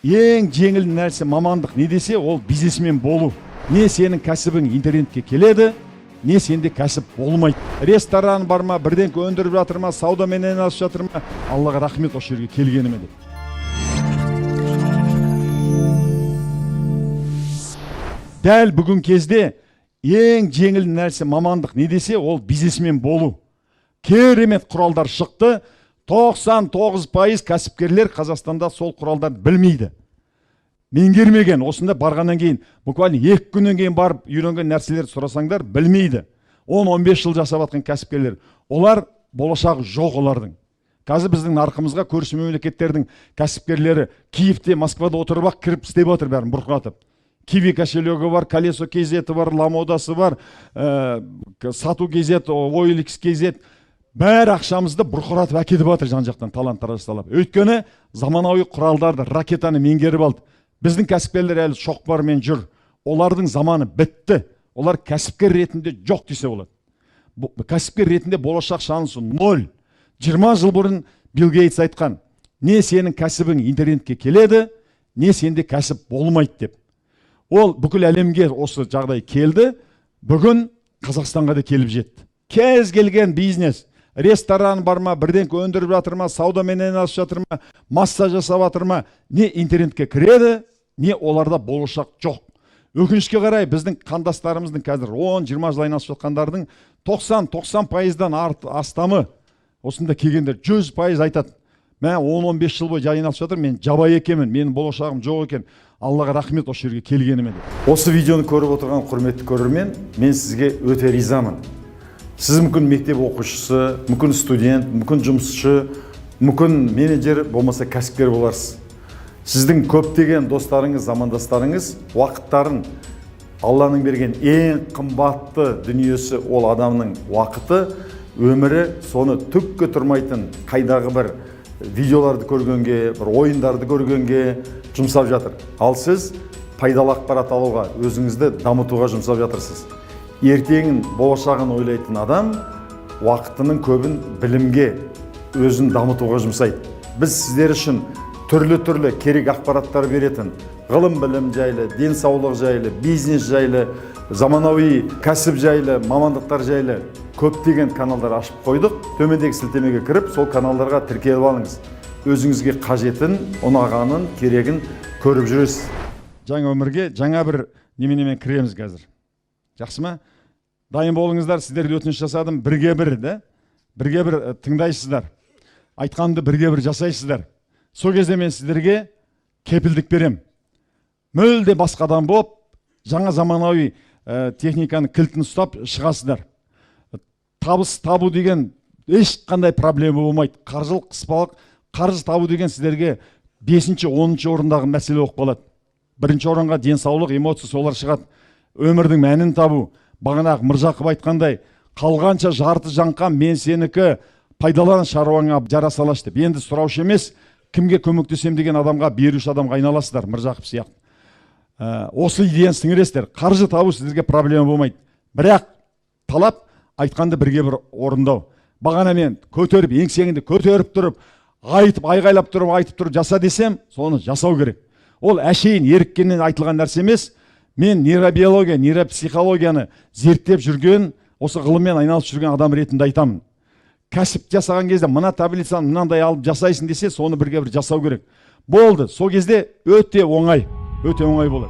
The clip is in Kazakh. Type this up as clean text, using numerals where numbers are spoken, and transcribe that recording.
ең жеңіл нәрсе мамандық не десе, ол бизнесмен болу. Не сенің кәсібің интернетке келеді, не сенде кәсіп болмайды. Ресторан бар ма, бірден өндіріп жатыр ма, саудамен айналысып жатыр ма? Аллаға рахмет осы жерге келгеніме деп. Дәл бүгін кезде ең жеңіл нәрсе мамандық не десе, ол бизнесмен болу. Керемет құралдар шықты. 99% кәсіпкерлер Қазақстанда сол құралдарды білмейді. Меңгермеген, осында барғаннан кейін, буквально 2 күннен кейін барып үйренген нәрселерді сұрасаңдар, білмейді. 10-15 жыл жасап жатқан кәсіпкерлер. Олар болашағы жоқ олардың. Қазір біздің нарқымызға көрші мемлекеттердің кәсіпкерлері Киевте, Москвада отырып ақ кіріп істеп отыр бәрін бұрқыратып. Киви кошелегі бар, колесо кезеті бар, ламодасы бар, сату кезет, OLX кезет. Бәр ақшамызды бұрқыратып әкетіп жатыр жан-жақтан талант-тараж салып. Өйткені заманауи құралдарды, ракетаны меңгеріп алды. Біздің кәсіпкерлер әлі шоқпармен жүр. Олардың заманы бітті. Олар кәсіпкер ретінде жоқ десе болады. Кәсіпкер ретінде болашақ шансы 0. 20 жыл бұрын Билл Гейтс айтқан, не сенің кәсібің интернетке келеді, не сенде кәсіп болмайды деп. Ол бүкіл әлемге осы жағдай келді. Бүгін Қазақстанға да келіп жетті. Кез келген бизнес, ресторан бар ма, бірден өндіріп жатыр ма, саудамен айналысып жатыр ма, массаж жасап жатыр ма, не интернетке кіреді, не оларда болашақ жоқ. Өкінішке қарай біздің қандастарымыздың қазір 10-20 жыл айналысып жатқандардың 90-90%-дан астамы осында келгендер 100% айтады. Мен 10-15 жыл бойы айналысып жатыр, мен жабайы екенмін, менің болашағым жоқ екен. Аллаға рахмет осы жерге келгеніме деп. Осы видеоны көріп отырған құрметті көрермен, мен сізге өте ризамын. Сіз мүмкін мектеп оқушысы, мүмкін студент, мүмкін жұмысшы, мүмкін менеджер, болмаса кәсіпкер боларсыз. Сіздің көптеген достарыңыз, замандастарыңыз уақыттарын, Алланың берген ең қымбатты дүниесі ол адамның уақыты, өмірі, соны түкке тұрмайтын қайдағы бір видеоларды көргенге, бір ойындарды көргенге жұмсап жатыр. Ал сіз пайдалы ақпарат алуға, өзіңізді дамытуға жұмсап жатырсыз. Ертеңін болашағын ойлайтын адам уақытының көбін білімге, өзін дамытуға жұмсайды. Біз сіздер үшін түрлі керек ақпараттар беретін ғылым білім жайлы, денсаулық жайлы, бизнес жайлы, заманауи кәсіп жайлы, мамандықтар жайлы көптеген каналдар ашып қойдық. Төмендегі сілтемеге кіріп, сол каналдарға тіркеліп алыңыз. Өзіңізге қажетін, ұнағанын, керегін көріп жүресіз. Жаңа өмірге жаңа бір неменемен кіреміз қазір. Жақсы ма? Дайын болыңыздар, сіздерге өтініш жасадым, бірге бір тыңдайсыздар. Айтқанымды бірге бір жасайсыздар. Сол кезде мен сіздерге кепілдік берем. Мүлде басқа адам болып, жаңа заманауи техниканы кілтін ұстап шығасыздар. Табыс табу деген ешқандай проблема болмайды. Қаржылық қыспалық, қаржы табу деген сіздерге 5-10 орындағы мәселе болып қалады. 1-ші орынға денсаулық, эмоция солар шығады. Өмірдің мәнін табу, бағанағы Мыржақып айтқандай, қалғанша жарты жаңқан мен сенікі пайдалан шаруаңа жара салаш деп. Енді сұраушы емес, кімге көмектесем деген адамға, беруші адамға айналасыздар, Мыржақып сияқты. Осы идеяны сіңіресіздер. Қаржы табу сіздерге проблема болмайды. Бірақ талап айтқанды бірге бір орындау. Бағанамен көтеріп, еңсеңді көтеріп тұрып, айғайлап тұрып, айтып тұрып жаса десем, соны жасау керек. Ол әшейін еріккеннен айтылған нәрсе емес. Мен нейробиология, нейропсихологияны зерттеп жүрген, осы ғылыммен айналысып жүрген адам ретінде айтамын. Кәсіп жасаған кезде мына таблицаны мынандай алып жасайсың десе, соны бірге бір жасау керек. Болды, сол кезде өте оңай болады.